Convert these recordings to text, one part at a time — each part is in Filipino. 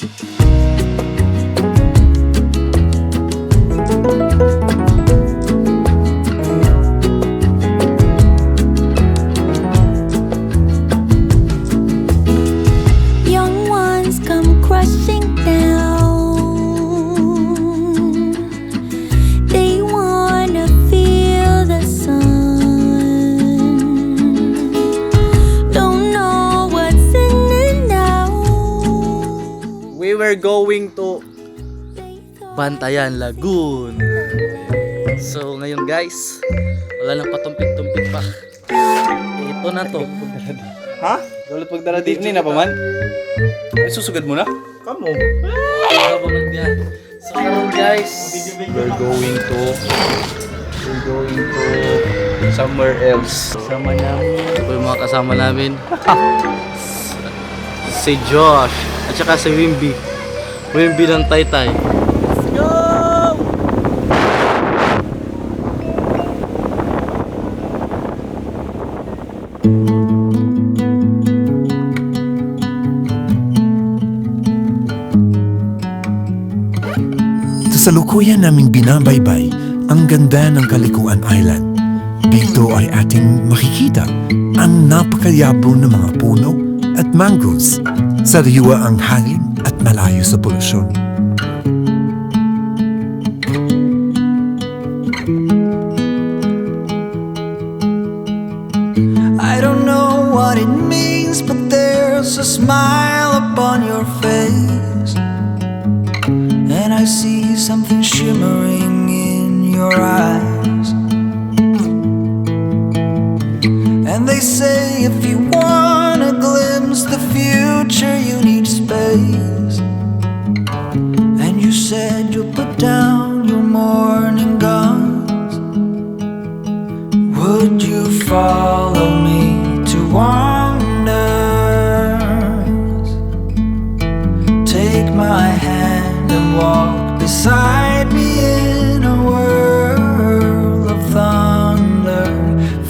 Young ones come crushing down. They wanna feel the sun. Don't know what's in it now. We were going to Bantayan Lagoon. So ngayon guys, wala nang patumpik-tumpik pa. Ito na to. Ha? Ulit pagdara di ni na pa man. Ay susugad mo na. Kamo. Habang yan. So ngayon guys, We're going to somewhere else. kasama namin. Ito po yung mga kasama namin. Si Josh at saka si Wimby. Wimby ng Taytay. Let's go! Kasalukuyan naming binabaybay ang ganda ng Kalikuan Island. Dito ay ating makikita ang napakayabo ng mga puno at mangroves, sariwa ang hangin at malayo sa polusyon. I don't know what it means, but there's a smile upon your face, and I see something shimmering in your eyes. And they say if you want to glimpse the future, you need space. And you said you'll put down your morning guns. Would you follow me to wonders? Take my hand and walk beside me in a world of thunder.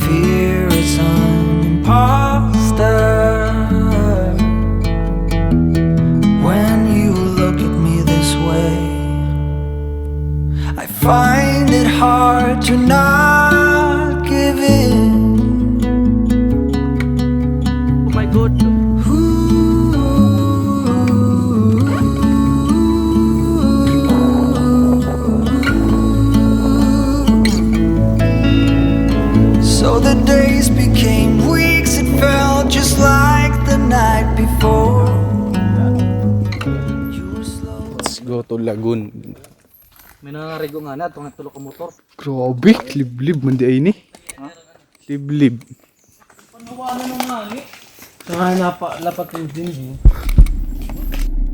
Fear is an imposter. When you look at me this way, I find it hard to not give in. Oh my God. So the days became weeks, it felt just like the night before. You were slow. Let's go to Lagoon. May nangarego nga na itong tulok ang motor. Grabe, liblib man di ay ni. Liblib. Panawanan ng ngani. Saka lapat yung din.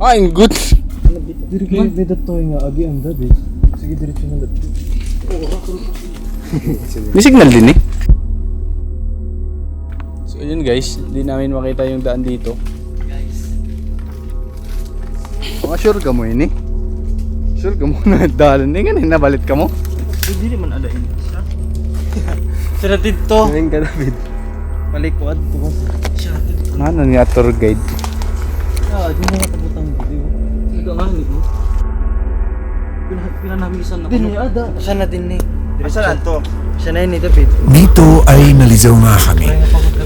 I'm good. Diri kayo may datoy nga agi ang dadi. Sige diretso na dati. May signal din eh. So yun guys, hindi namin makita yung daan dito. Mga sure ka mo yun eh. Sure ka mo na daan eh. Ganun, nabalit ka mo. Hindi man ada ini. Sira dito. Ngayon ka David. Palikuad to. Ano niya tour guide? Ah, di mo matabutang video. Ito nga ni. Pinanamisan ako. Dili ada. Saan na din ni? Asan to? Siya na yun ni David. Dito ay nalizaw nga kami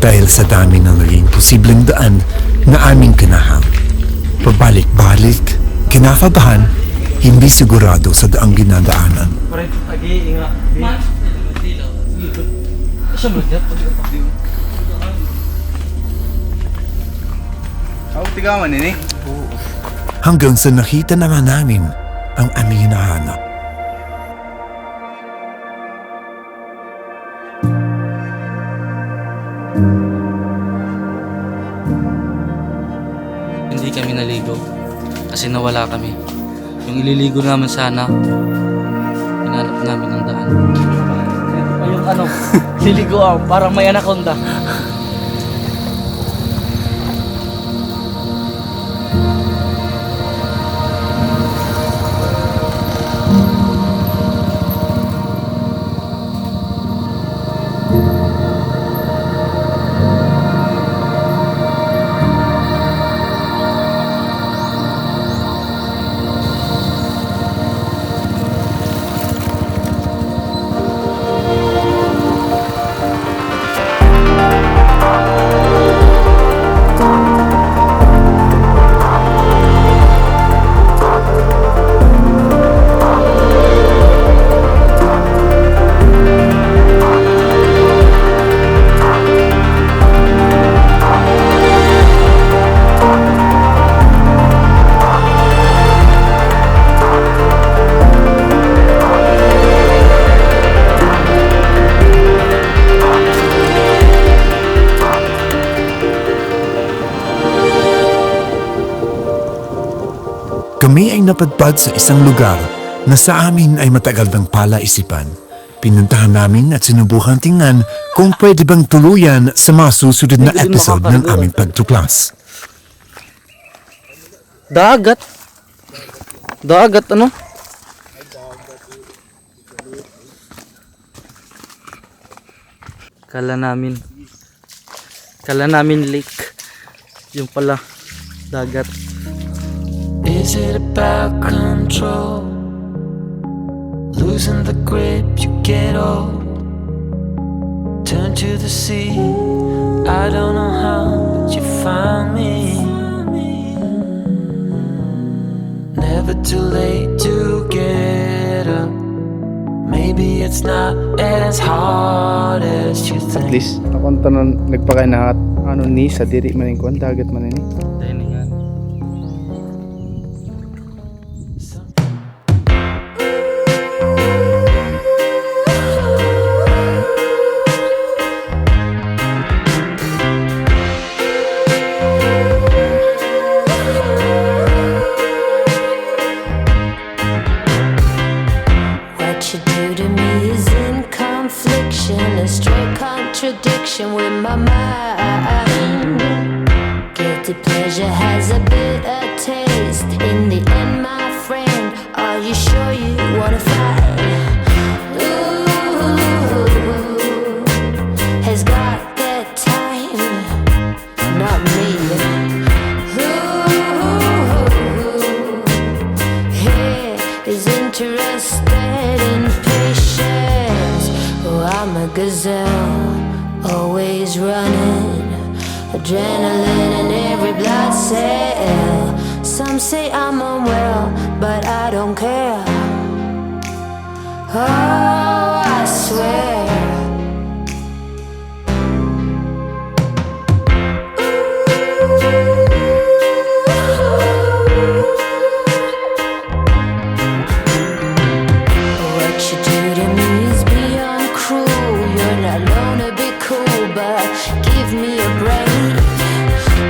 dahil sa dami ng naging posibleng daan na aming kinahang. Pabalik-balik, kinafabahan, hindi sigurado sa daang ginadaanan. Pare, agi inga. Siya mo dyan. Ako tigaman yun eh. Hanggang sa nakita na nga namin ang aming hinahanap. Hindi kami naligo kasi nawala kami. Yung ililigo namin sana, hinanap namin ng daan. Yung ano, liligoan, parang may anaconda. Kami ay napadpad sa isang lugar na sa amin ay matagal ng palaisipan. Pinuntahan namin at sinubukan tingnan kung pwede bang tuluyan sa mga susunod na Hindi din episode ng makakaliwa. aming pagtuklas. Dagat. Dagat ano? Kala namin lake. Yung pala dagat. Is it about control? Losing the grip, you get old. Turn to the sea. I don't know how, but you found me. Never too late to get up. Maybe it's not as hard as you At think. least, ako tanon nagpakainahat. Ano ni, sa diri maning kuan, dagat man ni. Dahil nga. What you do to me is in confliction, a straight contradiction with my mind. Guilty pleasure has a bitter taste. In the end, my friend, are you sure you wanna fight? Ooh, has got that time, not me. Here is interested in patience. Oh, I'm a gazelle, always running, adrenaline in every blood cell. Some say I'm unwell, but I don't care. Oh, I swear. What you do to me is beyond cruel. You're not known to be cool, but give me a break.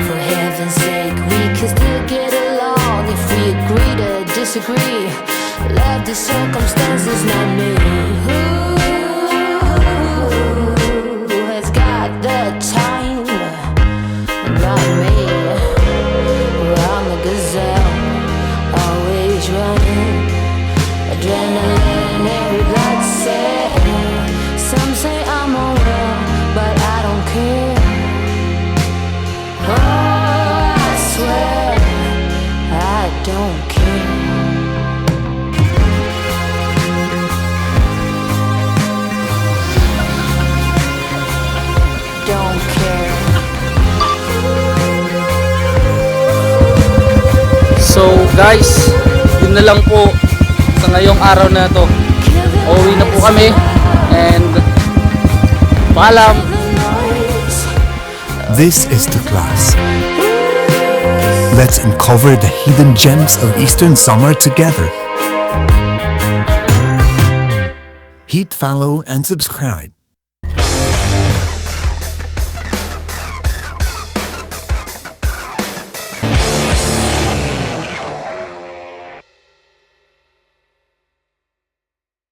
For heaven's sake, we can still get along if we agree to disagree. Love the circumstances, not me. Who has got the time? Not me. Well, I'm a gazelle, always running, adrenaline in every blood cell. Some say I'm unwell, but I don't care. Oh, I swear I don't care. Don't care. So guys, yun na lang po sa ngayong araw na to. Uuwi na po kami and paalam. This is the class. Let's uncover the hidden gems of Eastern summer together. Hit follow and subscribe.